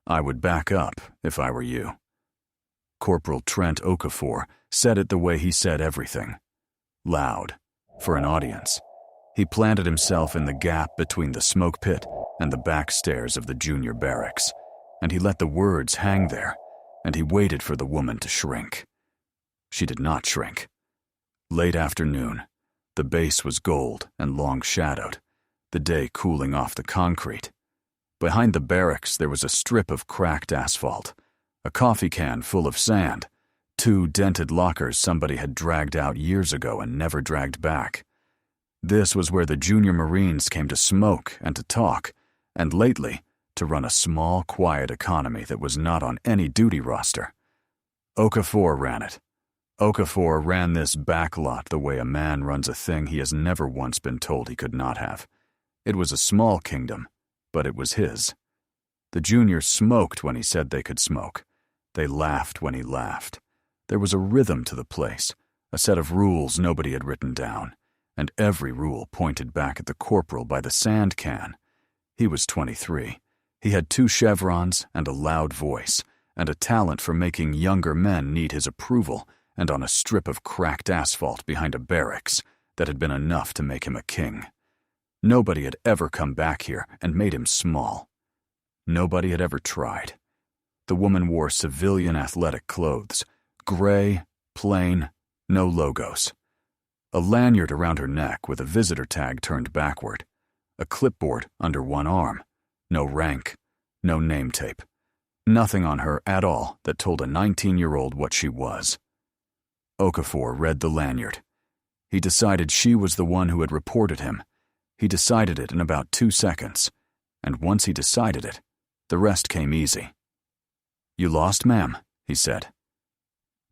I would back up if I were you. Corporal Trent Okafor said it the way he said everything. Loud, for an audience. He planted himself in the gap between the smoke pit and the back stairs of the junior barracks, and he let the words hang there, and he waited for the woman to shrink. She did not shrink. Late afternoon, the base was gold and long-shadowed, the day cooling off the concrete. Behind the barracks there was a strip of cracked asphalt, a coffee can full of sand, 2 dented lockers somebody had dragged out years ago and never dragged back. This was where the junior Marines came to smoke and to talk, and lately, to run a small, quiet economy that was not on any duty roster. Okafor ran it. Okafor ran this back lot the way a man runs a thing he has never once been told he could not have. It was a small kingdom, but it was his. The juniors smoked when he said they could smoke. They laughed when he laughed. There was a rhythm to the place, a set of rules nobody had written down, and every rule pointed back at the corporal by the sand can. He was 23. He had 2 chevrons and a loud voice, and a talent for making younger men need his approval, and on a strip of cracked asphalt behind a barracks that had been enough to make him a king. Nobody had ever come back here and made him small. Nobody had ever tried. The woman wore civilian athletic clothes, gray, plain, no logos. A lanyard around her neck with a visitor tag turned backward. A clipboard under one arm. No rank, no name tape. Nothing on her at all that told a 19-year-old what she was. Okafor read the lanyard. He decided she was the one who had reported him. He decided it in about 2 seconds, and once he decided it, the rest came easy. "You lost, ma'am," he said.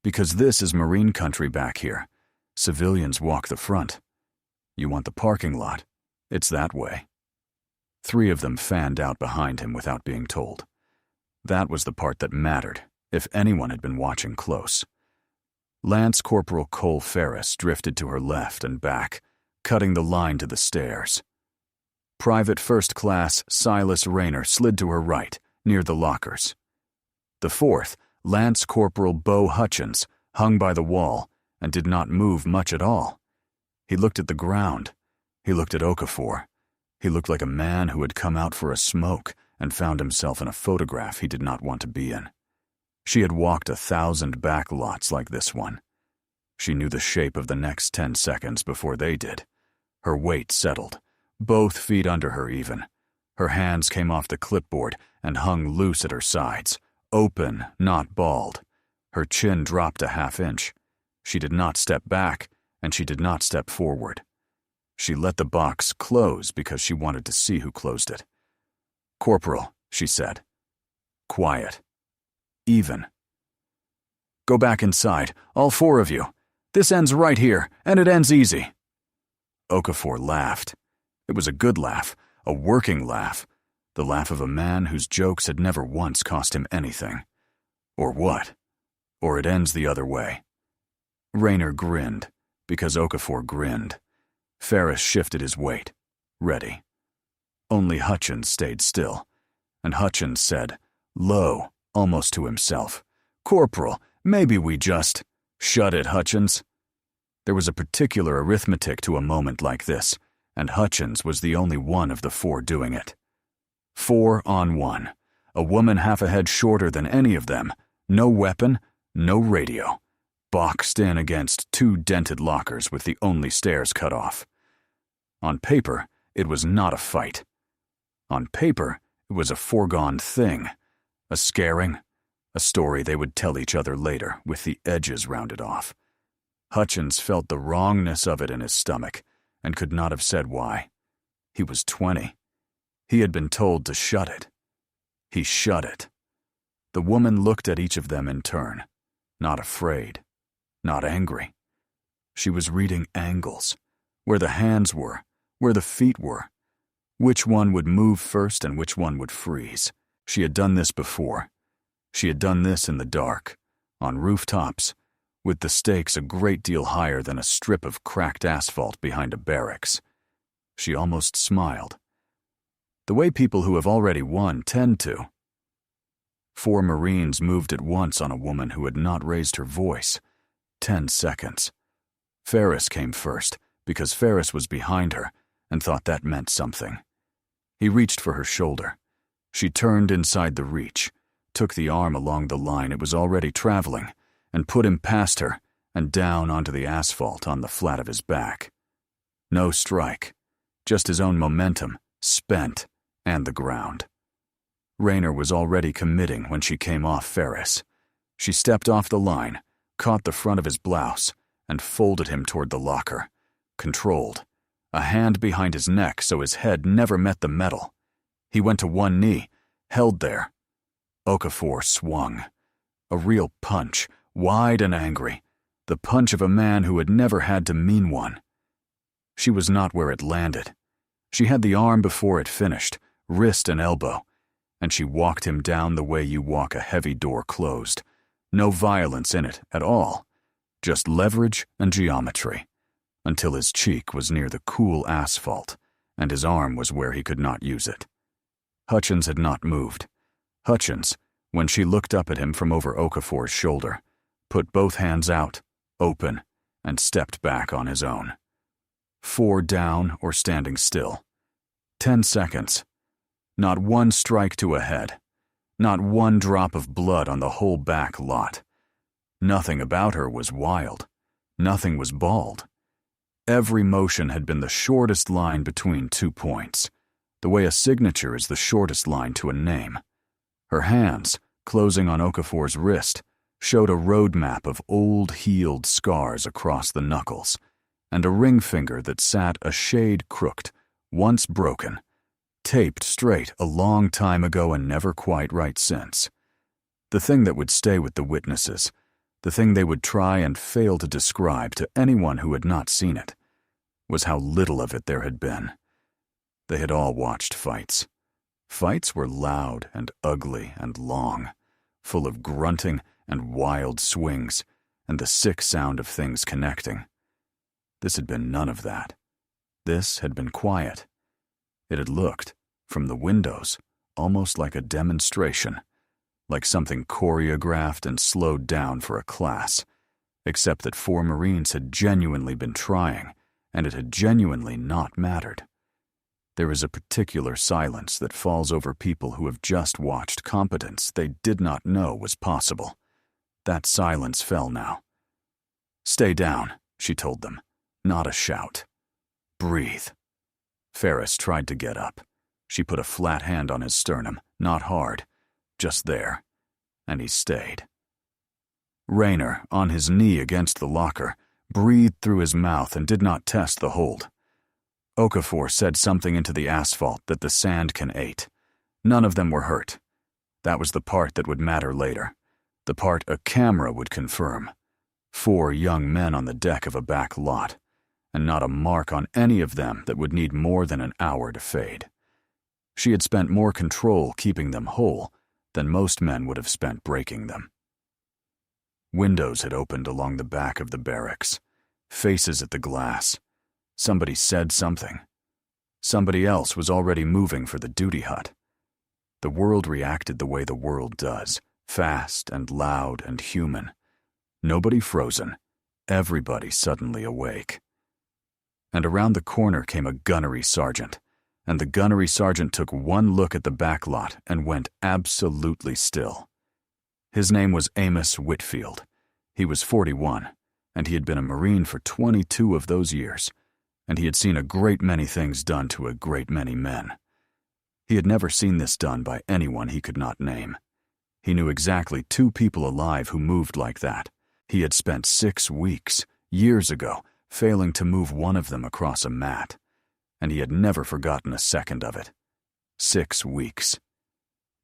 "Because this is Marine country back here. Civilians walk the front. You want the parking lot? It's that way." 3 of them fanned out behind him without being told. That was the part that mattered, if anyone had been watching close. Lance Corporal Cole Ferris drifted to her left and back, cutting the line to the stairs. Private First Class Silas Rayner slid to her right, near the lockers. The 4th, Lance Corporal Bo Hutchins, hung by the wall and did not move much at all. He looked at the ground. He looked at Okafor. He looked like a man who had come out for a smoke and found himself in a photograph he did not want to be in. She had walked 1,000 back lots like this one. She knew the shape of the next 10 seconds before they did. Her weight settled, both feet under her even. Her hands came off the clipboard and hung loose at her sides, open, not bald. Her chin dropped a ½ inch. She did not step back, and she did not step forward. She let the box close because she wanted to see who closed it. "Corporal," she said. Quiet. Even. "Go back inside, all 4 of you. This ends right here, and it ends easy." Okafor laughed. It was a good laugh, a working laugh, the laugh of a man whose jokes had never once cost him anything. Or what? Or it ends the other way. Rayner grinned, because Okafor grinned. Ferris shifted his weight. Ready. Only Hutchins stayed still, and Hutchins said, low, almost to himself, "Corporal, maybe we just—" "Shut it, Hutchins." There was a particular arithmetic to a moment like this, and Hutchins was the only one of the 4 doing it. 4 on 1. A woman half a head shorter than any of them, no weapon, no radio, boxed in against 2 dented lockers with the only stairs cut off. On paper, it was not a fight. On paper, it was a foregone thing, a scaring, a story they would tell each other later with the edges rounded off. Hutchins felt the wrongness of it in his stomach and could not have said why. He was 20. He had been told to shut it. He shut it. The woman looked at each of them in turn, not afraid, not angry. She was reading angles, where the hands were, where the feet were, which one would move first and which one would freeze. She had done this before. She had done this in the dark, on rooftops, with the stakes a great deal higher than a strip of cracked asphalt behind a barracks. She almost smiled. The way people who have already won tend to. 4 Marines moved at once on a woman who had not raised her voice. 10 seconds. Ferris came first, because Ferris was behind her and thought that meant something. He reached for her shoulder. She turned inside the reach, took the arm along the line it was already traveling, and put him past her and down onto the asphalt on the flat of his back. No strike, just his own momentum, spent, and the ground. Rayner was already committing when she came off Ferris. She stepped off the line, caught the front of his blouse, and folded him toward the locker, controlled, a hand behind his neck so his head never met the metal. He went to one knee, held there. Okafor swung. A real punch, wide and angry, the punch of a man who had never had to mean one. She was not where it landed. She had the arm before it finished, wrist and elbow, and she walked him down the way you walk a heavy door closed. No violence in it at all, just leverage and geometry, until his cheek was near the cool asphalt, and his arm was where he could not use it. Hutchins had not moved. Hutchins, when she looked up at him from over Okafor's shoulder, put both hands out, open, and stepped back on his own. 4 down or standing still. 10 seconds. Not one strike to a head. Not one drop of blood on the whole back lot. Nothing about her was wild. Nothing was bald. Every motion had been the shortest line between 2 points, the way a signature is the shortest line to a name. Her hands, closing on Okafor's wrist, showed a road map of old healed scars across the knuckles, and a ring finger that sat a shade crooked, once broken, taped straight a long time ago and never quite right since. The thing that would stay with the witnesses, the thing they would try and fail to describe to anyone who had not seen it, was how little of it there had been. They had all watched fights. Fights were loud and ugly and long, full of grunting and wild swings and the sick sound of things connecting. This had been none of that. This had been quiet. It had looked, from the windows, almost like a demonstration, like something choreographed and slowed down for a class, except that 4 Marines had genuinely been trying, and it had genuinely not mattered. There is a particular silence that falls over people who have just watched competence they did not know was possible. That silence fell now. "Stay down," she told them, not a shout. "Breathe." Ferris tried to get up. She put a flat hand on his sternum, not hard, just there, and he stayed. Rayner, on his knee against the locker, breathed through his mouth and did not test the hold. Okafor said something into the asphalt that the sand can ate. None of them were hurt. That was the part that would matter later, the part a camera would confirm. 4 young men on the deck of a back lot, and not a mark on any of them that would need more than an hour to fade. She had spent more control keeping them whole than most men would have spent breaking them. Windows had opened along the back of the barracks, faces at the glass. Somebody said something. Somebody else was already moving for the duty hut. The world reacted the way the world does, fast and loud and human. Nobody frozen, everybody suddenly awake. And around the corner came a gunnery sergeant, and the gunnery sergeant took one look at the back lot and went absolutely still. His name was Amos Whitfield. He was 41, and he had been a Marine for 22 of those years, and he had seen a great many things done to a great many men. He had never seen this done by anyone he could not name. He knew exactly 2 people alive who moved like that. He had spent 6 weeks, years ago, failing to move one of them across a mat, and he had never forgotten a second of it. 6 weeks.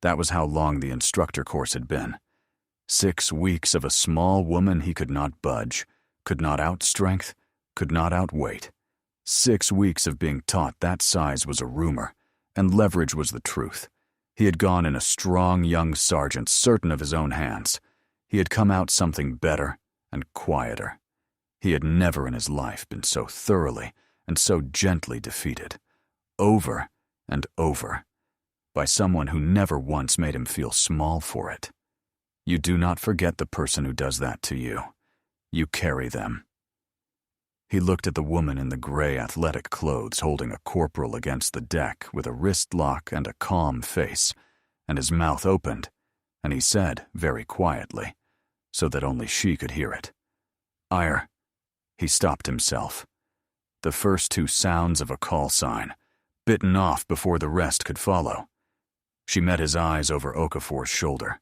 That was how long the instructor course had been. 6 weeks of a small woman he could not budge, could not outstrength, could not outweight. 6 weeks of being taught that size was a rumor, and leverage was the truth. He had gone in a strong young sergeant, certain of his own hands. He had come out something better and quieter. He had never in his life been so thoroughly and so gently defeated. Over and over. by someone who never once made him feel small for it. You do not forget the person who does that to you. You carry them. He looked at the woman in the gray athletic clothes holding a corporal against the deck with a wrist lock and a calm face, and his mouth opened, and he said, very quietly, so that only she could hear it, "Ire." He stopped himself. The first two sounds of a call sign, bitten off before the rest could follow. She met his eyes over Okafor's shoulder.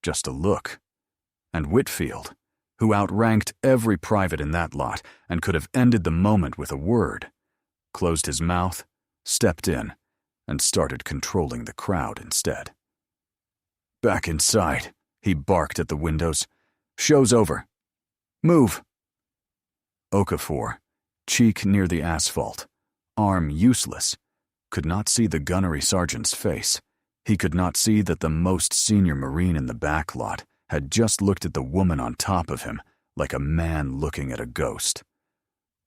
Just a look. And Whitfield, who outranked every private in that lot and could have ended the moment with a word, closed his mouth, stepped in, and started controlling the crowd instead. "Back inside," he barked at the windows. "Show's over. Move." Okafor, cheek near the asphalt, arm useless, could not see the gunnery sergeant's face. He could not see that the most senior Marine in the back lot had just looked at the woman on top of him like a man looking at a ghost.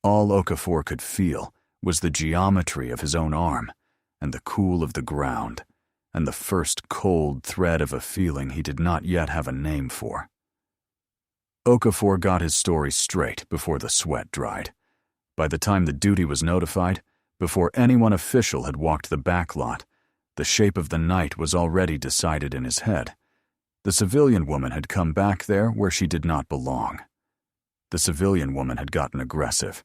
All Okafor could feel was the geometry of his own arm and the cool of the ground and the first cold thread of a feeling he did not yet have a name for. Okafor got his story straight before the sweat dried. By the time the duty was notified, before anyone official had walked the back lot, the shape of the night was already decided in his head. The civilian woman had come back there where she did not belong. The civilian woman had gotten aggressive.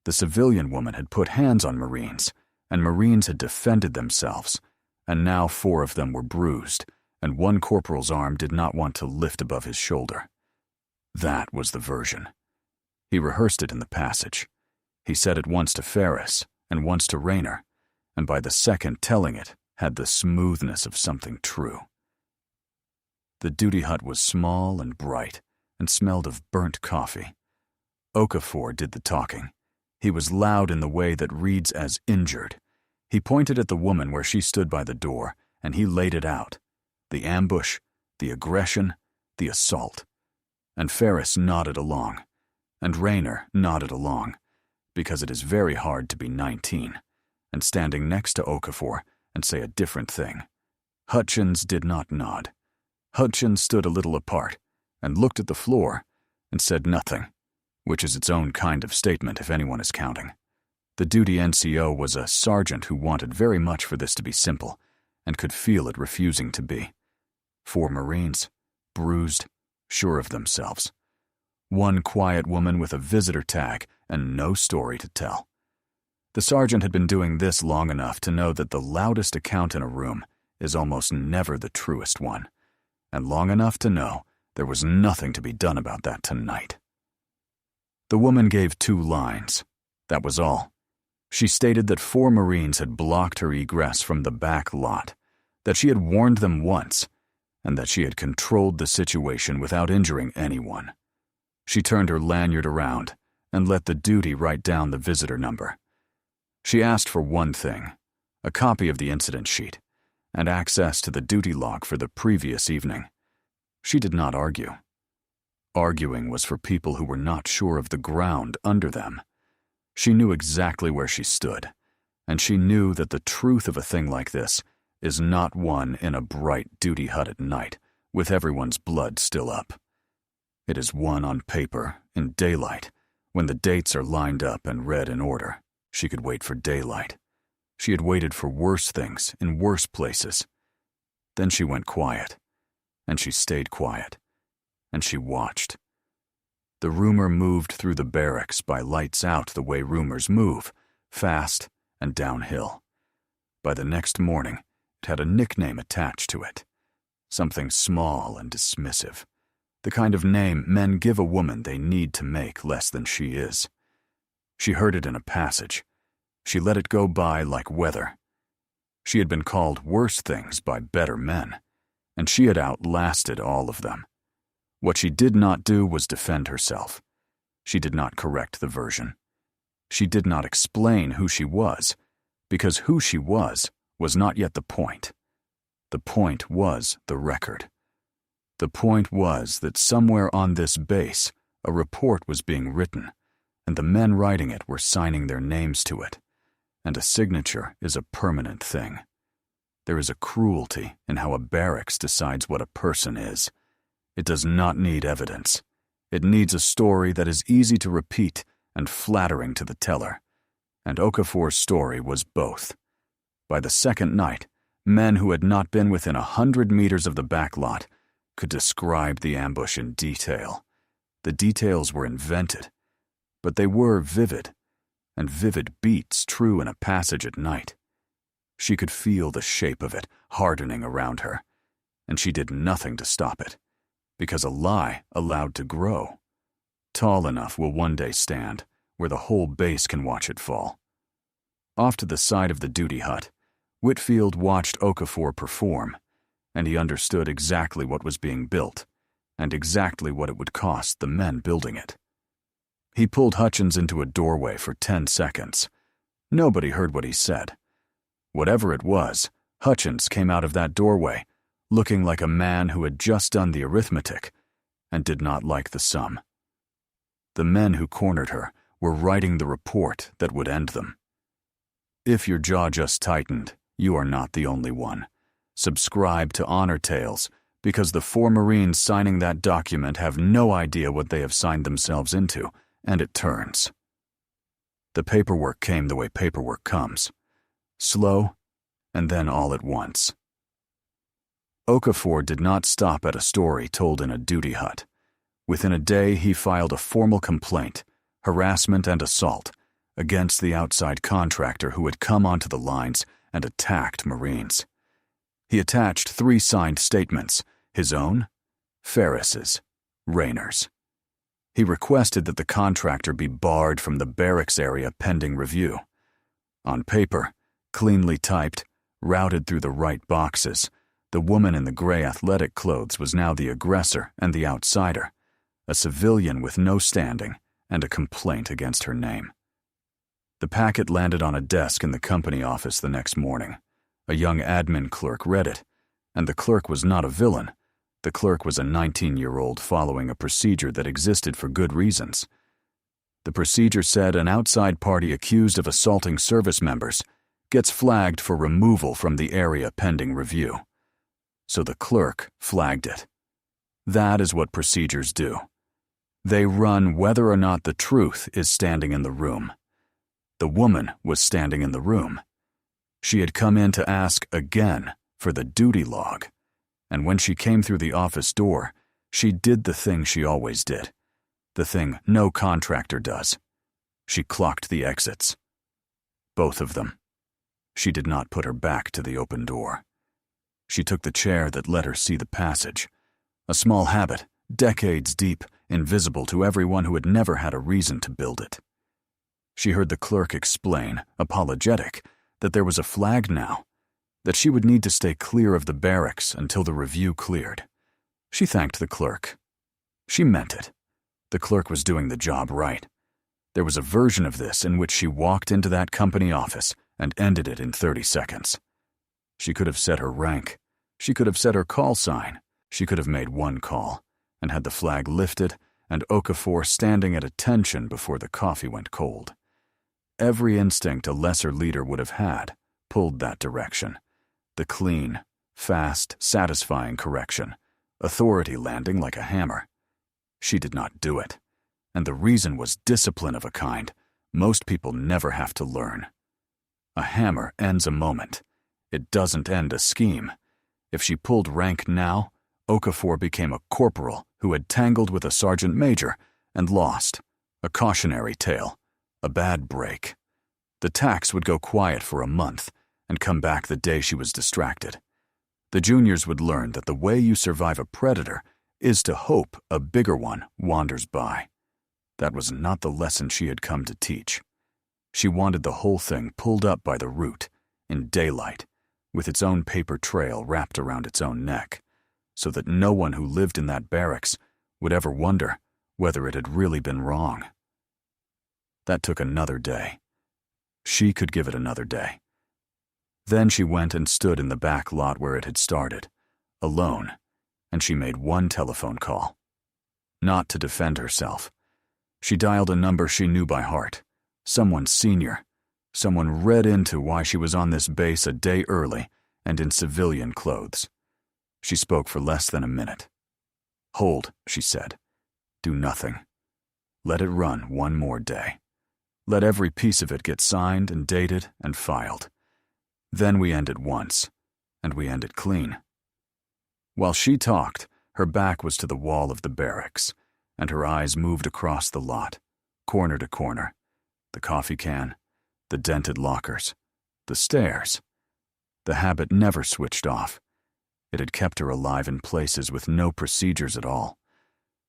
The civilian woman had put hands on Marines, and Marines had defended themselves, and now 4 of them were bruised, and one corporal's arm did not want to lift above his shoulder. That was the version. He rehearsed it in the passage. He said it once to Ferris and once to Rayner, and by the second telling it had the smoothness of something true. The duty hut was small and bright and smelled of burnt coffee. Okafor did the talking. He was loud in the way that reads as injured. He pointed at the woman where she stood by the door, and he laid it out. The ambush, the aggression, the assault. And Ferris nodded along, and Rayner nodded along, because it is very hard to be 19, and standing next to Okafor and say a different thing. Hutchins did not nod. Hutchins stood a little apart and looked at the floor and said nothing, which is its own kind of statement if anyone is counting. The duty NCO was a sergeant who wanted very much for this to be simple and could feel it refusing to be. 4 Marines, bruised, sure of themselves. One quiet woman with a visitor tag and no story to tell. The sergeant had been doing this long enough to know that the loudest account in a room is almost never the truest one, and long enough to know there was nothing to be done about that tonight. The woman gave 2 lines. That was all. She stated that 4 Marines had blocked her egress from the back lot, that she had warned them once, and that she had controlled the situation without injuring anyone. She turned her lanyard around and let the duty write down the visitor number. She asked for one thing, a copy of the incident sheet, and access to the duty log for the previous evening. She did not argue. Arguing was for people who were not sure of the ground under them. She knew exactly where she stood, and she knew that the truth of a thing like this is not won in a bright duty hut at night, with everyone's blood still up. It is won on paper, in daylight, when the dates are lined up and read in order. She could wait for daylight. She had waited for worse things in worse places. Then she went quiet, and she stayed quiet, and she watched. The rumor moved through the barracks by lights out the way rumors move, fast and downhill. By the next morning, it had a nickname attached to it, something small and dismissive, the kind of name men give a woman they need to make less than she is. She heard it in a passage. She let it go by like weather. She had been called worse things by better men, and she had outlasted all of them. What she did not do was defend herself. She did not correct the version. She did not explain who she was, because who she was not yet the point. The point was the record. The point was that somewhere on this base, a report was being written, and the men writing it were signing their names to it, and a signature is a permanent thing. There is a cruelty in how a barracks decides what a person is. It does not need evidence. It needs a story that is easy to repeat and flattering to the teller. And Okafor's story was both. By the second night, men who had not been within 100 meters of the back lot could describe the ambush in detail. The details were invented, but they were vivid, and vivid beats true in a passage at night. She could feel the shape of it hardening around her, and she did nothing to stop it, because a lie allowed to grow. Tall enough will one day stand, where the whole base can watch it fall. Off to the side of the duty hut, Whitfield watched Okafor perform, and he understood exactly what was being built, and exactly what it would cost the men building it. He pulled Hutchins into a doorway for 10 seconds. Nobody heard what he said. Whatever it was, Hutchins came out of that doorway, looking like a man who had just done the arithmetic and did not like the sum. The men who cornered her were writing the report that would end them. If your jaw just tightened, you are not the only one. Subscribe to Honor Tales, because the 4 Marines signing that document have no idea what they have signed themselves into, and it turns. The paperwork came the way paperwork comes. Slow, and then all at once. Okafor did not stop at a story told in a duty hut. Within a day, he filed a formal complaint, harassment and assault, against the outside contractor who had come onto the lines and attacked Marines. He attached 3 signed statements, his own, Ferris's, Rayner's. He requested that the contractor be barred from the barracks area pending review. On paper, cleanly typed, routed through the right boxes, the woman in the gray athletic clothes was now the aggressor and the outsider, a civilian with no standing and a complaint against her name. The packet landed on a desk in the company office the next morning. A young admin clerk read it, and the clerk was not a villain. The clerk was a 19-year-old following a procedure that existed for good reasons. The procedure said an outside party accused of assaulting service members gets flagged for removal from the area pending review. So the clerk flagged it. That is what procedures do. They run whether or not the truth is standing in the room. The woman was standing in the room. She had come in to ask again for the duty log, and when she came through the office door, she did the thing she always did, the thing no contractor does. She clocked the exits. Both of them. She did not put her back to the open door. She took the chair that let her see the passage, a small habit, decades deep, invisible to everyone who had never had a reason to build it. She heard the clerk explain, apologetic, that there was a flag now, that she would need to stay clear of the barracks until the review cleared. She thanked the clerk. She meant it. The clerk was doing the job right. There was a version of this in which she walked into that company office and ended it in 30 seconds. She could have said her rank. She could have said her call sign. She could have made one call and had the flag lifted and Okafor standing at attention before the coffee went cold. Every instinct a lesser leader would have had pulled that direction. The clean, fast, satisfying correction, authority landing like a hammer. She did not do it, and the reason was discipline of a kind most people never have to learn. A hammer ends a moment. It doesn't end a scheme. If she pulled rank now, Okafor became a corporal who had tangled with a sergeant major and lost. A cautionary tale. A bad break. The tax would go quiet for a month and come back the day she was distracted. The juniors would learn that the way you survive a predator is to hope a bigger one wanders by. That was not the lesson she had come to teach. She wanted the whole thing pulled up by the root, in daylight, with its own paper trail wrapped around its own neck, so that no one who lived in that barracks would ever wonder whether it had really been wrong. That took another day. She could give it another day. Then she went and stood in the back lot where it had started, alone, and she made one telephone call. Not to defend herself. She dialed a number she knew by heart. Someone senior. Someone read into why she was on this base a day early and in civilian clothes. She spoke for less than a minute. "Hold," she said. "Do nothing. Let it run one more day. Let every piece of it get signed and dated and filed. Then we end it once, and we end it clean." While she talked, her back was to the wall of the barracks, and her eyes moved across the lot, corner to corner, the coffee can, the dented lockers, the stairs. The habit never switched off. It had kept her alive in places with no procedures at all.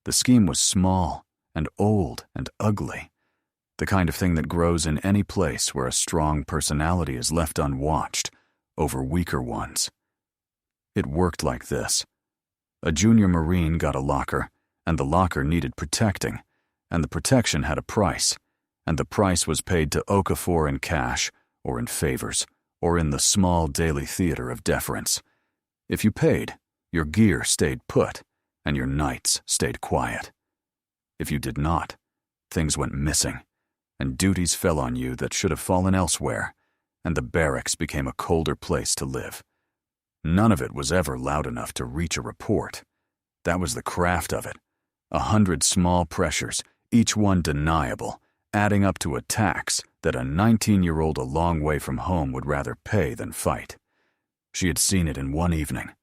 The scheme was small and old and ugly, the kind of thing that grows in any place where a strong personality is left unwatched over weaker ones. It worked like this. A junior Marine got a locker, and the locker needed protecting, and the protection had a price, and the price was paid to Okafor in cash, or in favors, or in the small daily theater of deference. If you paid, your gear stayed put, and your nights stayed quiet. If you did not, things went missing, and duties fell on you that should have fallen elsewhere, and the barracks became a colder place to live. None of it was ever loud enough to reach a report. That was the craft of it. 100 small pressures, each one deniable, adding up to a tax that a 19-year-old a long way from home would rather pay than fight. She had seen it in one evening.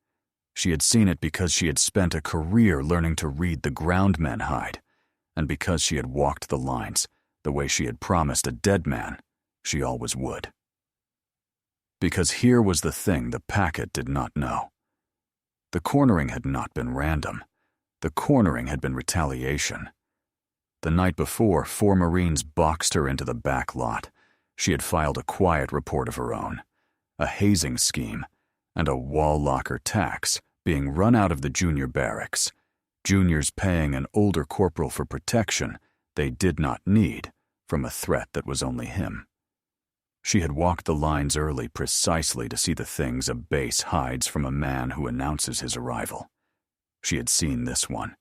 She had seen it because she had spent a career learning to read the ground men hide, and because she had walked the lines the way she had promised a dead man she always would. Because here was the thing the packet did not know. The cornering had not been random. The cornering had been retaliation. The night before, 4 Marines boxed her into the back lot. She had filed a quiet report of her own, a hazing scheme, and a wall locker tax being run out of the junior barracks, juniors paying an older corporal for protection they did not need from a threat that was only him. She had walked the lines early precisely to see the things a base hides from a man who announces his arrival. She had seen this one.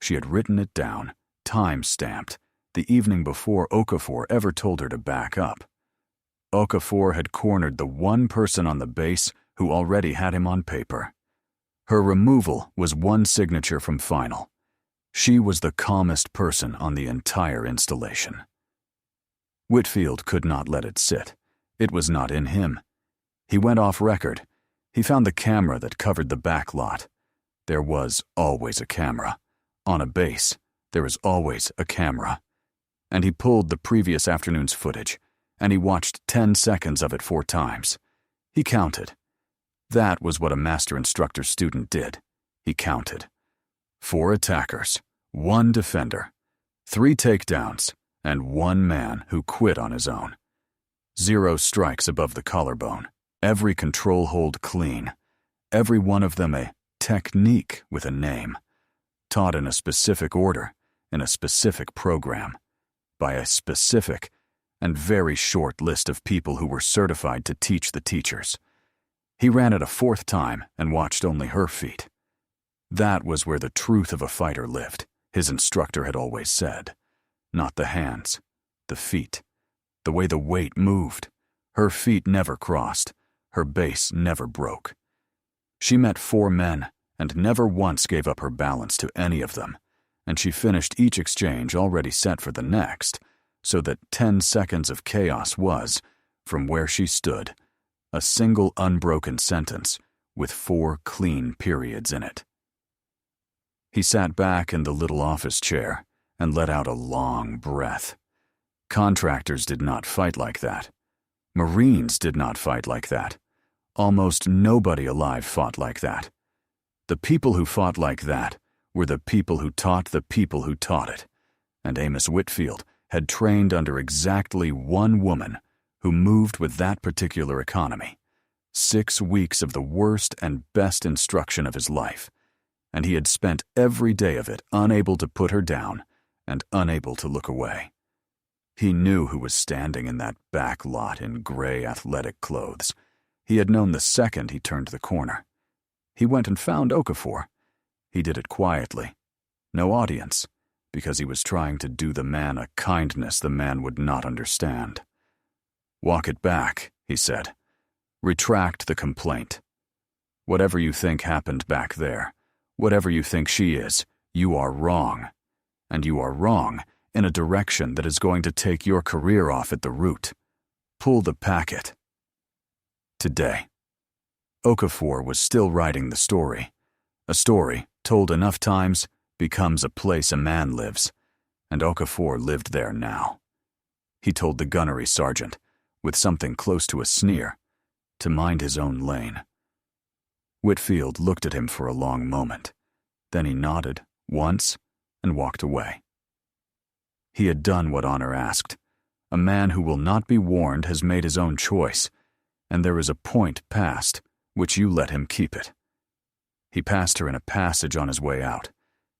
She had written it down, time-stamped, the evening before Okafor ever told her to back up. Okafor had cornered the one person on the base who already had him on paper. Her removal was one signature from final. She was the calmest person on the entire installation. Whitfield could not let it sit. It was not in him. He went off record. He found the camera that covered the back lot. There was always a camera. On a base, there is always a camera. And he pulled the previous afternoon's footage, and he watched 10 seconds of it 4 times. He counted. That was what a master instructor student did. He counted. 4 attackers, 1 defender, 3 takedowns, and 1 man who quit on his own. 0 strikes above the collarbone, every control hold clean, every one of them a technique with a name, taught in a specific order, in a specific program, by a specific and very short list of people who were certified to teach the teachers. He ran it a 4th time and watched only her feet. That was where the truth of a fighter lived, his instructor had always said. Not the hands, the feet, the way the weight moved. Her feet never crossed, her base never broke. She met 4 men and never once gave up her balance to any of them, and she finished each exchange already set for the next, so that 10 seconds of chaos was, from where she stood, a single unbroken sentence with 4 clean periods in it. He sat back in the little office chair and let out a long breath. Contractors did not fight like that. Marines did not fight like that. Almost nobody alive fought like that. The people who fought like that were the people who taught the people who taught it, and Amos Whitfield had trained under exactly 1 woman who moved with that particular economy. 6 weeks of the worst and best instruction of his life, and he had spent every day of it unable to put her down and unable to look away. He knew who was standing in that back lot in gray athletic clothes. He had known the second he turned the corner. He went and found Okafor. He did it quietly. No audience, because he was trying to do the man a kindness the man would not understand. "Walk it back," he said. "Retract the complaint. Whatever you think happened back there, whatever you think she is, you are wrong. And you are wrong in a direction that is going to take your career off at the root. Pull the packet. Today, Okafor was still writing the story. A story, told enough times, becomes a place a man lives, and Okafor lived there now. He told the gunnery sergeant, with something close to a sneer, to mind his own lane. Whitfield looked at him for a long moment. Then he nodded, once, and walked away. He had done what honor asked. A man who will not be warned has made his own choice, and there is a point past which you let him keep it. He passed her in a passage on his way out.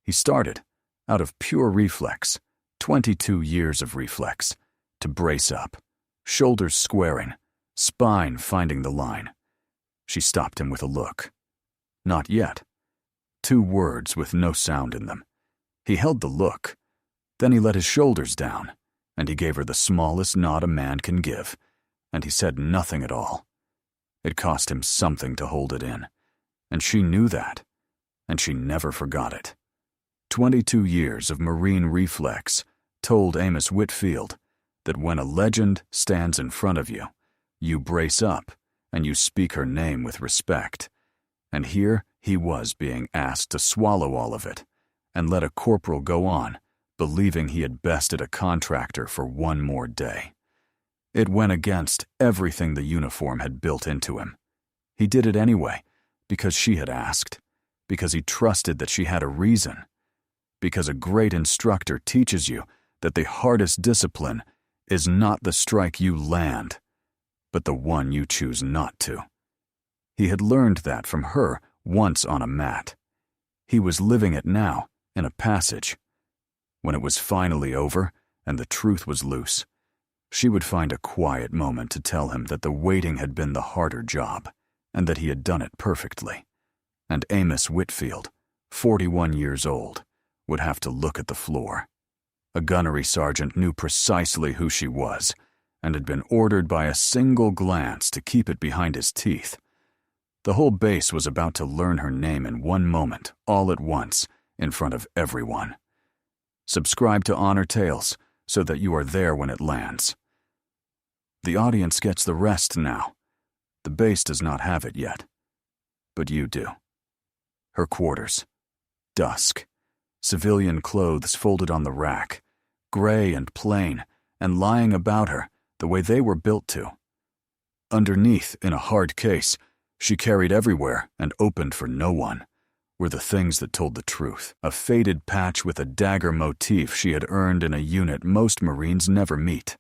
He started, out of pure reflex, 22 years of reflex, to brace up, shoulders squaring, spine finding the line. She stopped him with a look. Not yet. 2 words with no sound in them. He held the look. Then he let his shoulders down, and he gave her the smallest nod a man can give, and he said nothing at all. It cost him something to hold it in, and she knew that, and she never forgot it. 22 years of Marine reflex told Amos Whitfield that when a legend stands in front of you, you brace up and you speak her name with respect. And here he was being asked to swallow all of it and let a corporal go on, believing he had bested a contractor for one more day. It went against everything the uniform had built into him. He did it anyway, because she had asked, because he trusted that she had a reason, because a great instructor teaches you that the hardest discipline is not the strike you land, but the one you choose not to. He had learned that from her once on a mat. He was living it now in a passage. When it was finally over and the truth was loose, she would find a quiet moment to tell him that the waiting had been the harder job and that he had done it perfectly. And Amos Whitfield, 41 years old, would have to look at the floor. A gunnery sergeant knew precisely who she was and had been ordered by a single glance to keep it behind his teeth. The whole base was about to learn her name in one moment, all at once, in front of everyone. Subscribe to Honor Tales so that you are there when it lands. The audience gets the rest now. The base does not have it yet. But you do. Her quarters. Dusk. Civilian clothes folded on the rack, gray and plain, and lying about her the way they were built to. Underneath, in a hard case, she carried everywhere and opened for no one, were the things that told the truth. A faded patch with a dagger motif she had earned in a unit most Marines never meet.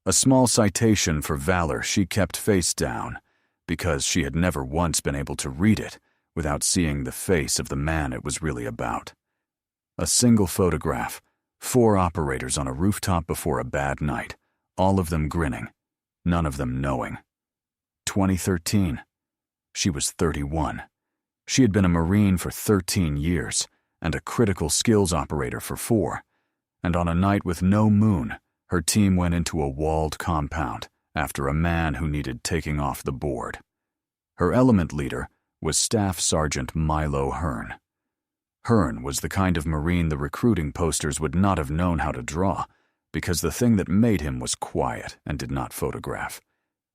A small citation for valor she kept face down, because she had never once been able to read it without seeing the face of the man it was really about. A single photograph, 4 operators on a rooftop before a bad night, all of them grinning, none of them knowing. 2013. She was 31. She had been a Marine for 13 years and a critical skills operator for 4, and on a night with no moon, her team went into a walled compound after a man who needed taking off the board. Her element leader was Staff Sergeant Milo Hearn. Hearn was the kind of Marine the recruiting posters would not have known how to draw, because the thing that made him was quiet and did not photograph.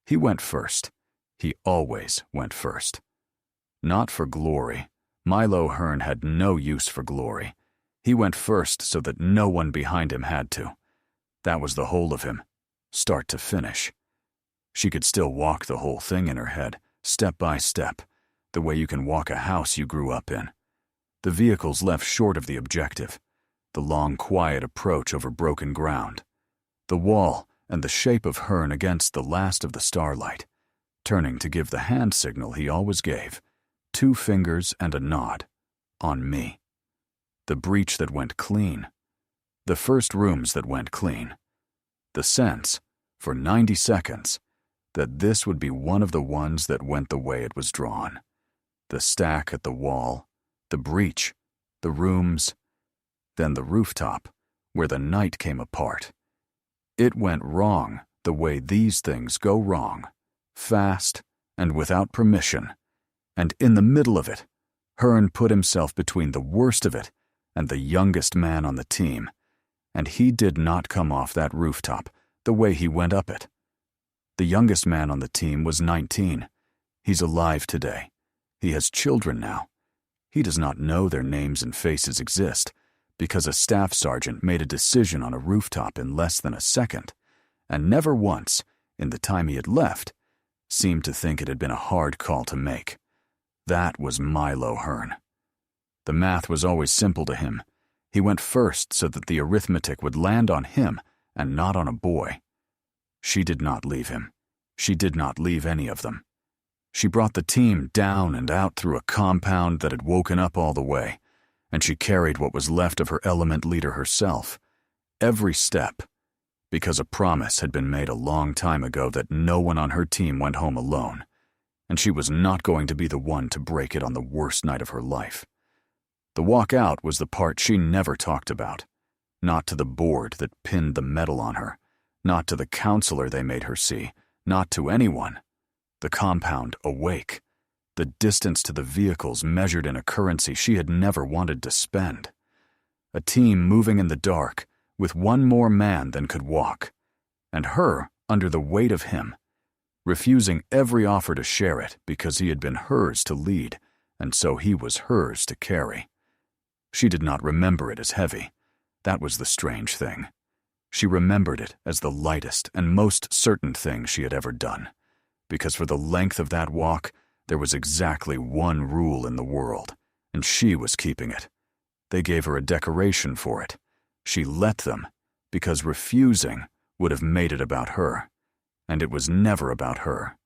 He went first. He always went first. Not for glory. Milo Hearn had no use for glory. He went first so that no one behind him had to. That was the whole of him, start to finish. She could still walk the whole thing in her head, step by step, the way you can walk a house you grew up in. The vehicles left short of the objective, the long, quiet approach over broken ground, the wall and the shape of Hearn against the last of the starlight, turning to give the hand signal he always gave, 2 fingers and a nod, on me. The breach that went clean. The first rooms that went clean. The sense, for 90 seconds, that this would be one of the ones that went the way it was drawn. The stack at the wall, the breach, the rooms, then the rooftop, where the night came apart. It went wrong the way these things go wrong, fast and without permission, And in the middle of it, Hearn put himself between the worst of it and the youngest man on the team, and he did not come off that rooftop the way he went up it. The youngest man on the team was 19. He's alive today. He has children now. He does not know their names and faces exist because a staff sergeant made a decision on a rooftop in less than a second, and never once, in the time he had left, seemed to think it had been a hard call to make. That was Milo Hearn. The math was always simple to him. He went first so that the arithmetic would land on him and not on a boy. She did not leave him. She did not leave any of them. She brought the team down and out through a compound that had woken up all the way, and she carried what was left of her element leader herself, every step, because a promise had been made a long time ago that no one on her team went home alone, and she was not going to be the one to break it on the worst night of her life. The walk out was the part she never talked about, not to the board that pinned the medal on her, not to the counselor they made her see, not to anyone. The compound awake, the distance to the vehicles measured in a currency she had never wanted to spend. A team moving in the dark, with one more man than could walk, and her under the weight of him, refusing every offer to share it because he had been hers to lead, and so he was hers to carry. She did not remember it as heavy. That was the strange thing. She remembered it as the lightest and most certain thing she had ever done, because for the length of that walk, there was exactly one rule in the world, and she was keeping it. They gave her a decoration for it. She let them, because refusing would have made it about her, and it was never about her.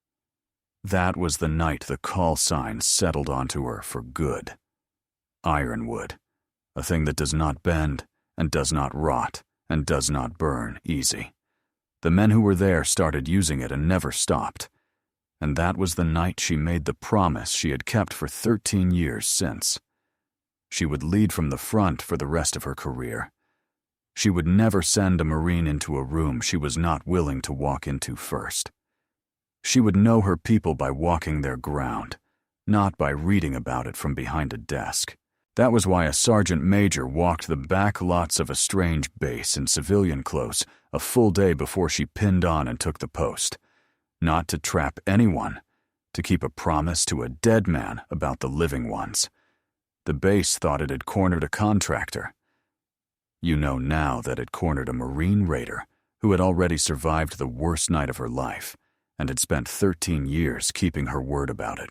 That was the night the call sign settled onto her for good. Ironwood, a thing that does not bend and does not rot and does not burn easy. The men who were there started using it and never stopped. And that was the night she made the promise she had kept for 13 years since. She would lead from the front for the rest of her career. She would never send a Marine into a room she was not willing to walk into first. She would know her people by walking their ground, not by reading about it from behind a desk. That was why a sergeant major walked the back lots of a strange base in civilian clothes a full day before she pinned on and took the post. Not to trap anyone, to keep a promise to a dead man about the living ones. The base thought it had cornered a contractor. You know now that it cornered a Marine raider who had already survived the worst night of her life and had spent 13 years keeping her word about it.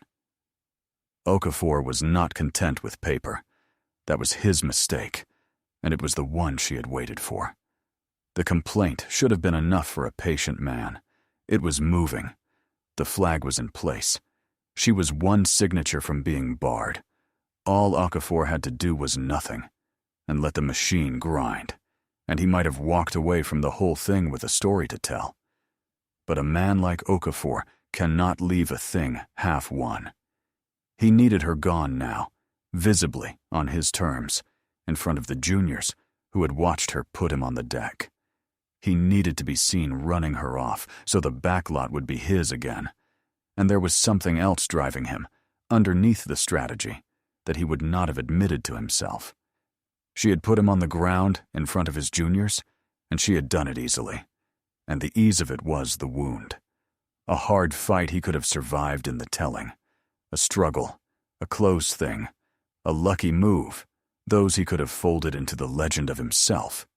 Okafor was not content with paper. That was his mistake, and it was the one she had waited for. The complaint should have been enough for a patient man. It was moving. The flag was in place. She was one signature from being barred. All Okafor had to do was nothing, and let the machine grind, and he might have walked away from the whole thing with a story to tell. But a man like Okafor cannot leave a thing half won. He needed her gone now, visibly on his terms, in front of the juniors who had watched her put him on the deck. He needed to be seen running her off so the backlot would be his again. And there was something else driving him, underneath the strategy, that he would not have admitted to himself. She had put him on the ground in front of his juniors, and she had done it easily. And the ease of it was the wound. A hard fight he could have survived in the telling. A struggle, a close thing, a lucky move, those he could have folded into the legend of himself.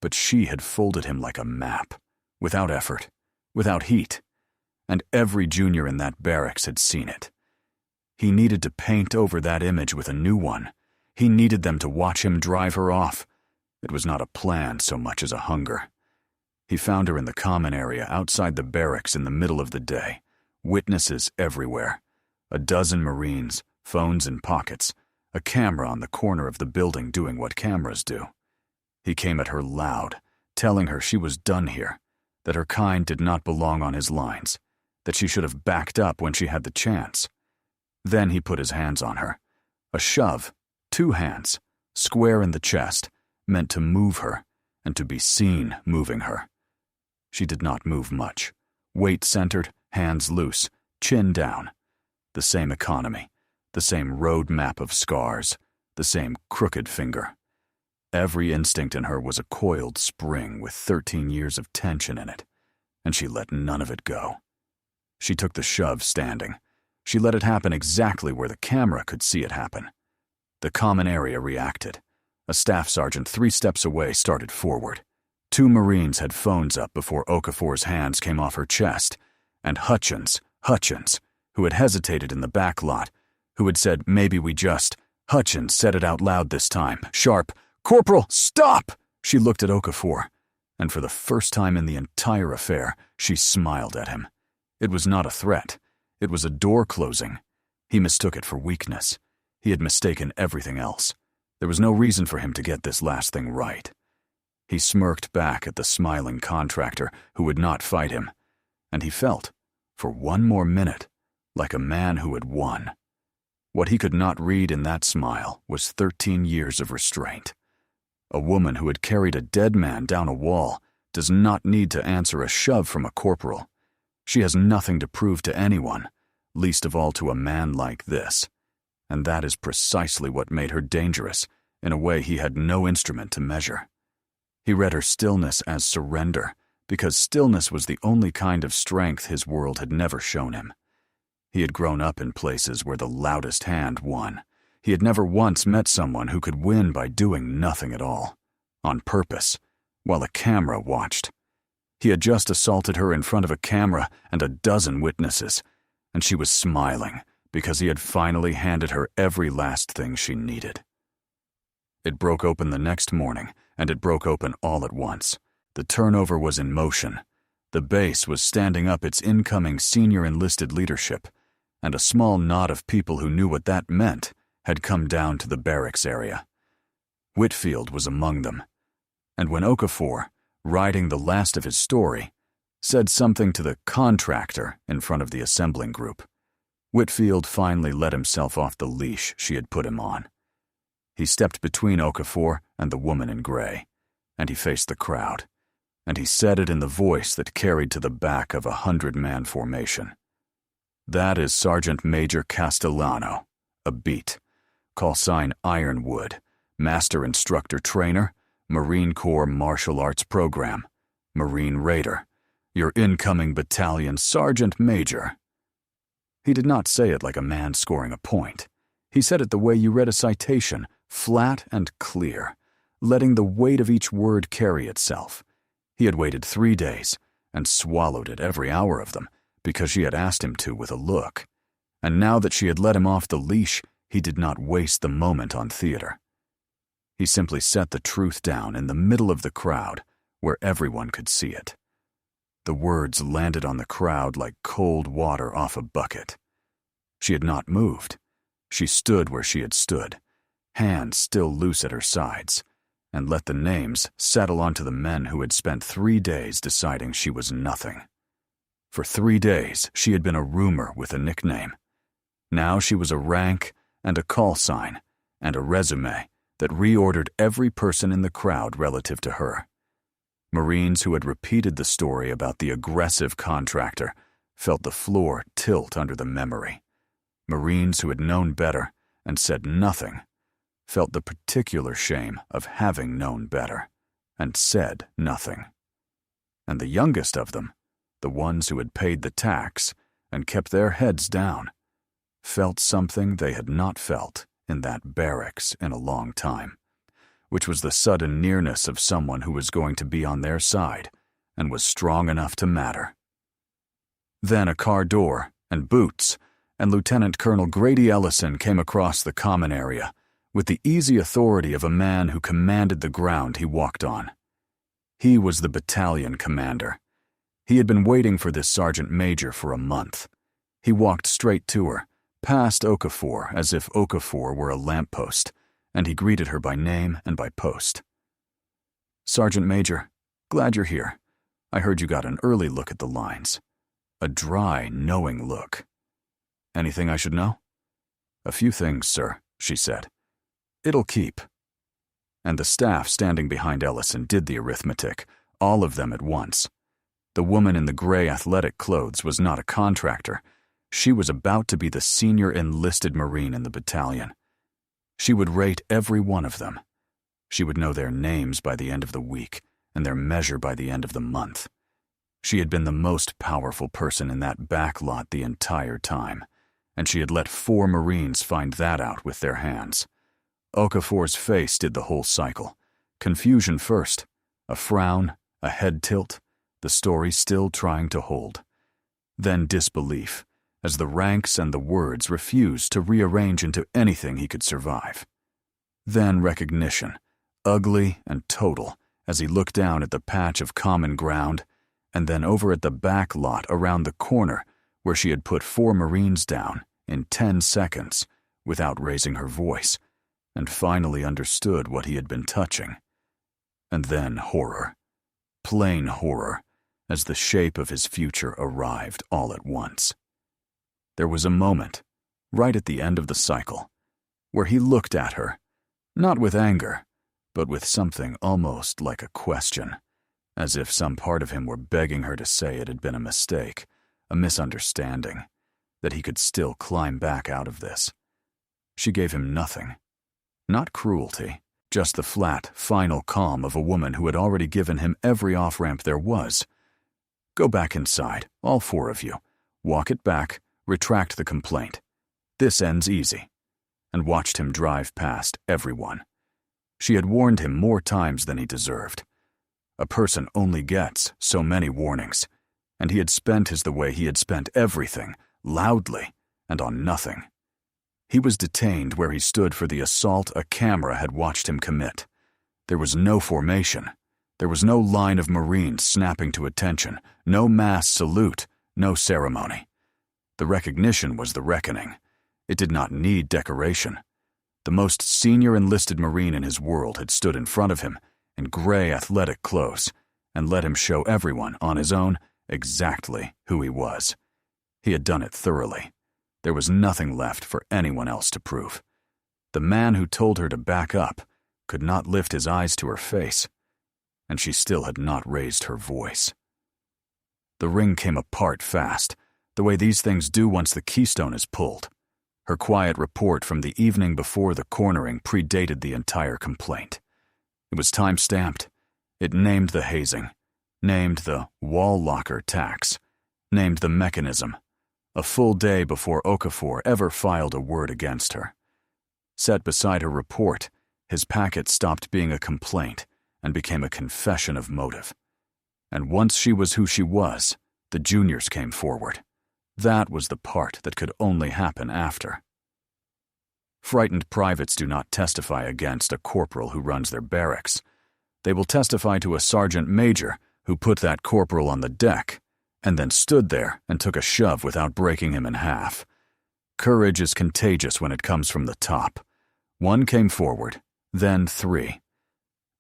But she had folded him like a map, without effort, without heat, and every junior in that barracks had seen it. He needed to paint over that image with a new one. He needed them to watch him drive her off. It was not a plan so much as a hunger. He found her in the common area outside the barracks in the middle of the day, witnesses everywhere, a dozen Marines, phones in pockets, a camera on the corner of the building doing what cameras do. He came at her loud, telling her she was done here, that her kind did not belong on his lines, that she should have backed up when she had the chance. Then he put his hands on her. A shove, 2 hands, square in the chest, meant to move her, and to be seen moving her. She did not move much. Weight centered, hands loose, chin down. The same economy, the same road map of scars, the same crooked finger. Every instinct in her was a coiled spring with 13 years of tension in it, and she let none of it go. She took the shove standing. She let it happen exactly where the camera could see it happen. The common area reacted. A staff sergeant 3 steps away started forward. 2 Marines had phones up before Okafor's hands came off her chest, and Hutchins, who had hesitated in the back lot, who had said, "Maybe we just..." Hutchins said it out loud this time, sharp, "Corporal, stop!" She looked at Okafor, and for the first time in the entire affair, she smiled at him. It was not a threat. It was a door closing. He mistook it for weakness. He had mistaken everything else. There was no reason for him to get this last thing right. He smirked back at the smiling contractor who would not fight him, and he felt, for one more minute, like a man who had won. What he could not read in that smile was 13 years of restraint. A woman who had carried a dead man down a wall does not need to answer a shove from a corporal. She has nothing to prove to anyone, least of all to a man like this. And that is precisely what made her dangerous, in a way he had no instrument to measure. He read her stillness as surrender, because stillness was the only kind of strength his world had never shown him. He had grown up in places where the loudest hand won. He had never once met someone who could win by doing nothing at all, on purpose, while a camera watched. He had just assaulted her in front of a camera and a dozen witnesses, and she was smiling because he had finally handed her every last thing she needed. It broke open the next morning, and it broke open all at once. The turnover was in motion. The base was standing up its incoming senior enlisted leadership, and a small knot of people who knew what that meant had come down to the barracks area. Whitfield was among them, and when Okafor, writing the last of his story, said something to the contractor in front of the assembling group, Whitfield finally let himself off the leash she had put him on. He stepped between Okafor and the woman in gray, and he faced the crowd, and he said it in the voice that carried to the back of 100-man formation. "That is Sergeant Major Castellano, a beat, call sign Ironwood, Master Instructor Trainer, Marine Corps Martial Arts Program, Marine Raider, your incoming battalion Sergeant Major." He did not say it like a man scoring a point. He said it the way you read a citation, flat and clear, letting the weight of each word carry itself. He had waited 3 days and swallowed it every hour of them because she had asked him to with a look. And now that she had let him off the leash, he did not waste the moment on theater. He simply set the truth down in the middle of the crowd where everyone could see it. The words landed on the crowd like cold water off a bucket. She had not moved. She stood where she had stood, hands still loose at her sides, and let the names settle onto the men who had spent 3 days deciding she was nothing. For 3 days, she had been a rumor with a nickname. Now she was a rank and a call sign and a resume that reordered every person in the crowd relative to her. Marines who had repeated the story about the aggressive contractor felt the floor tilt under the memory. Marines who had known better and said nothing felt the particular shame of having known better and said nothing. And the youngest of them, the ones who had paid the tax and kept their heads down, felt something they had not felt in that barracks in a long time, which was the sudden nearness of someone who was going to be on their side and was strong enough to matter. Then a car door and boots, and Lieutenant Colonel Grady Ellison came across the common area with the easy authority of a man who commanded the ground he walked on. He was the battalion commander. He had been waiting for this sergeant major for a month. He walked straight to her, past Okafor as if Okafor were a lamppost, and he greeted her by name and by post. "Sergeant Major, glad you're here. I heard you got an early look at the lines." A dry, knowing look. "Anything I should know?" "A few things, sir," she said. "It'll keep." And the staff standing behind Ellison did the arithmetic, all of them at once. The woman in the gray athletic clothes was not a contractor. She was about to be the senior enlisted Marine in the battalion. She would rate every one of them. She would know their names by the end of the week and their measure by the end of the month. She had been the most powerful person in that back lot the entire time, and she had let 4 Marines find that out with their hands. Okafor's face did the whole cycle. Confusion first, a frown, a head tilt, the story still trying to hold. Then disbelief, as the ranks and the words refused to rearrange into anything he could survive. Then recognition, ugly and total, as he looked down at the patch of common ground, and then over at the back lot around the corner where she had put 4 Marines down in 10 seconds without raising her voice, and finally understood what he had been touching. And then horror, plain horror, as the shape of his future arrived all at once. There was a moment, right at the end of the cycle, where he looked at her, not with anger, but with something almost like a question, as if some part of him were begging her to say it had been a mistake, a misunderstanding, that he could still climb back out of this. She gave him nothing. Not cruelty, just the flat, final calm of a woman who had already given him every off-ramp there was. Go back inside, all 4 of you. Walk it back, retract the complaint. This ends easy. And watched him drive past everyone. She had warned him more times than he deserved. A person only gets so many warnings, and he had spent his the way he had spent everything, loudly, and on nothing. He was detained where he stood for the assault a camera had watched him commit. There was no formation. There was no line of Marines snapping to attention, no mass salute, no ceremony. The recognition was the reckoning. It did not need decoration. The most senior enlisted Marine in his world had stood in front of him, in gray athletic clothes, and let him show everyone, on his own, exactly who he was. He had done it thoroughly. There was nothing left for anyone else to prove. The man who told her to back up could not lift his eyes to her face, and she still had not raised her voice. The ring came apart fast, the way these things do once the keystone is pulled. Her quiet report from the evening before the cornering predated the entire complaint. It was time-stamped. It named the hazing, named the wall locker tax, named the mechanism, a full day before Okafor ever filed a word against her. Set beside her report, his packet stopped being a complaint and became a confession of motive. And once she was who she was, the juniors came forward. That was the part that could only happen after. Frightened privates do not testify against a corporal who runs their barracks. They will testify to a sergeant major who put that corporal on the deck and then stood there and took a shove without breaking him in half. Courage is contagious when it comes from the top. 1 came forward, then 3.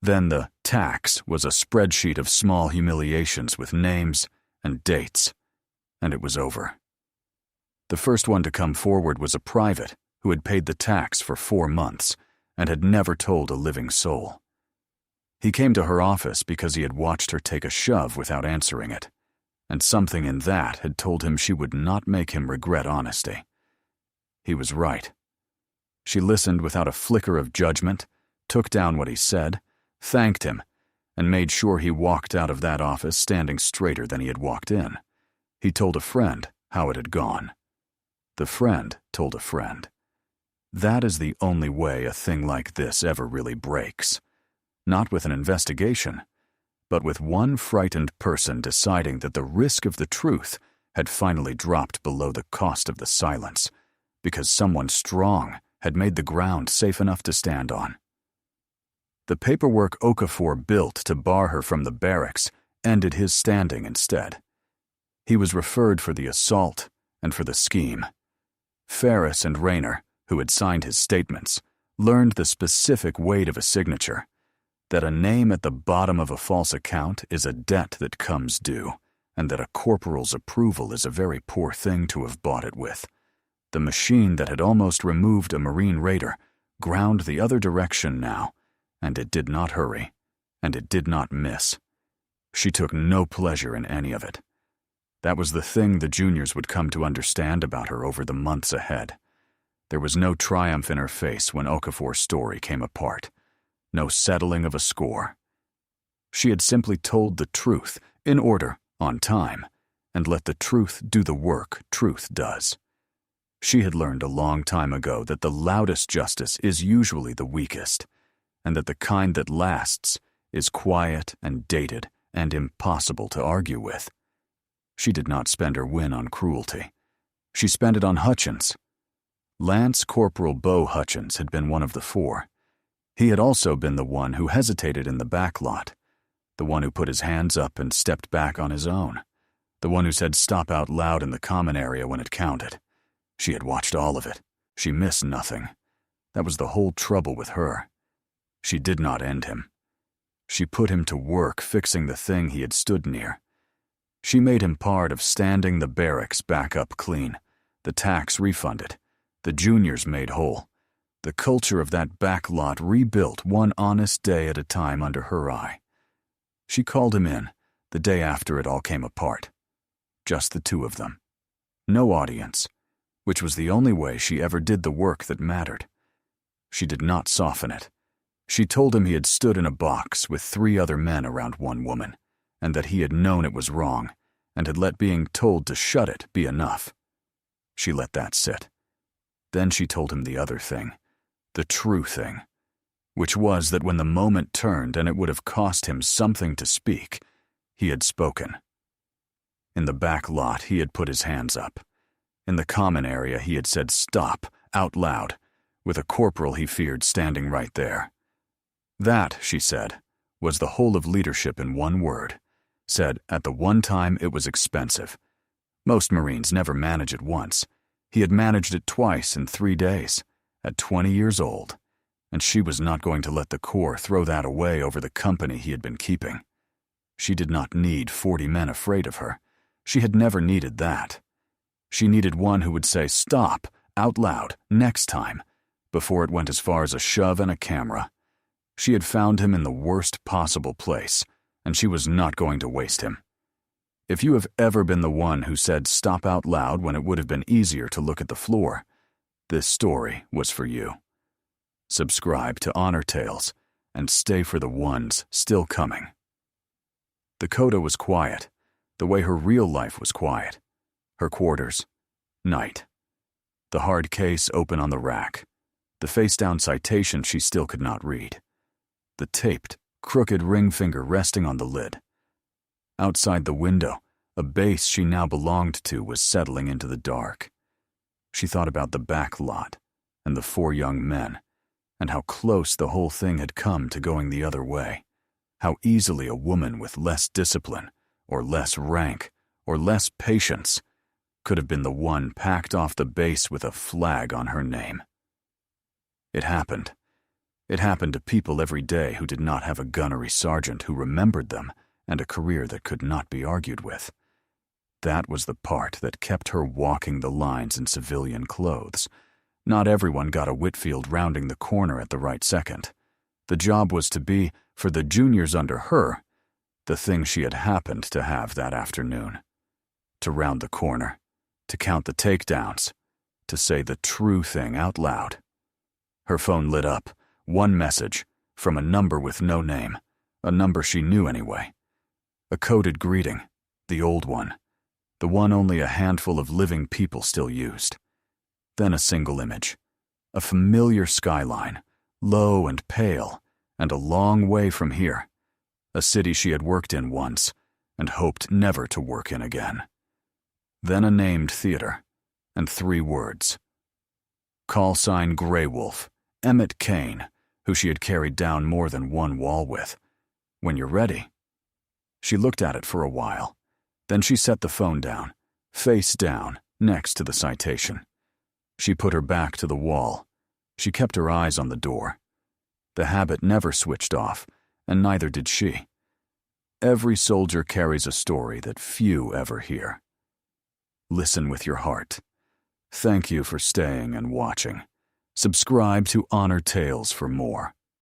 Then the tax was a spreadsheet of small humiliations with names and dates, and it was over. The first one to come forward was a private who had paid the tax for 4 months and had never told a living soul. He came to her office because he had watched her take a shove without answering it, and something in that had told him she would not make him regret honesty. He was right. She listened without a flicker of judgment, took down what he said, thanked him, and made sure he walked out of that office standing straighter than he had walked in. He told a friend how it had gone. The friend told a friend. That is the only way a thing like this ever really breaks. Not with an investigation, but with one frightened person deciding that the risk of the truth had finally dropped below the cost of the silence, because someone strong had made the ground safe enough to stand on. The paperwork Okafor built to bar her from the barracks ended his standing instead. He was referred for the assault and for the scheme. Ferris and Rayner, who had signed his statements, learned the specific weight of a signature, that a name at the bottom of a false account is a debt that comes due, and that a corporal's approval is a very poor thing to have bought it with. The machine that had almost removed a Marine raider ground the other direction now, and it did not hurry, and it did not miss. She took no pleasure in any of it. That was the thing the juniors would come to understand about her over the months ahead. There was no triumph in her face when Okafor's story came apart. No settling of a score. She had simply told the truth, in order, on time, and let the truth do the work truth does. She had learned a long time ago that the loudest justice is usually the weakest, and that the kind that lasts is quiet and dated and impossible to argue with. She did not spend her win on cruelty. She spent it on Hutchins. Lance Corporal Beau Hutchins had been one of the four. He had also been the one who hesitated in the back lot, the one who put his hands up and stepped back on his own, the one who said stop out loud in the common area when it counted. She had watched all of it. She missed nothing. That was the whole trouble with her. She did not end him. She put him to work fixing the thing he had stood near. She made him part of standing the barracks back up clean, the tax refunded, the juniors made whole, the culture of that back lot rebuilt one honest day at a time under her eye. She called him in, the day after it all came apart. Just the two of them. No audience, which was the only way she ever did the work that mattered. She did not soften it. She told him he had stood in a box with 3 other men around one woman, and that he had known it was wrong, and had let being told to shut it be enough. She let that sit. Then she told him the other thing, the true thing, which was that when the moment turned and it would have cost him something to speak, he had spoken. In the back lot, he had put his hands up. In the common area, he had said stop, out loud, with a corporal he feared standing right there. That, she said, was the whole of leadership in one word, said at the one time it was expensive. Most Marines never manage it once. He had managed it twice in 3 days, at 20 years old, and she was not going to let the Corps throw that away over the company he had been keeping. She did not need 40 men afraid of her. She had never needed that. She needed one who would say stop, out loud, next time, before it went as far as a shove and a camera. She had found him in the worst possible place, and she was not going to waste him. If you have ever been the one who said stop out loud when it would have been easier to look at the floor, this story was for you. Subscribe to Honor Tales and stay for the ones still coming. Dakota was quiet, the way her real life was quiet. Her quarters, night. The hard case open on the rack. The face-down citation she still could not read. The taped, crooked ring finger resting on the lid. Outside the window, a base she now belonged to was settling into the dark. She thought about the back lot and the 4 young men, and how close the whole thing had come to going the other way. How easily a woman with less discipline, or less rank, or less patience could have been the one packed off the base with a flag on her name. It happened. It happened to people every day who did not have a gunnery sergeant who remembered them and a career that could not be argued with. That was the part that kept her walking the lines in civilian clothes. Not everyone got a Whitfield rounding the corner at the right second. The job was to be, for the juniors under her, the thing she had happened to have that afternoon. To round the corner, to count the takedowns, to say the true thing out loud. Her phone lit up, one message, from a number with no name, a number she knew anyway. A coded greeting, the old one, the one only a handful of living people still used. Then a single image, a familiar skyline, low and pale, and a long way from here, a city she had worked in once and hoped never to work in again. Then a named theater, and 3 words. Call sign Grey Wolf, Emmett Kane, who she had carried down more than one wall with. When you're ready. She looked at it for a while. Then she set the phone down, face down, next to the citation. She put her back to the wall. She kept her eyes on the door. The habit never switched off, and neither did she. Every soldier carries a story that few ever hear. Listen with your heart. Thank you for staying and watching. Subscribe to Honor Tales for more.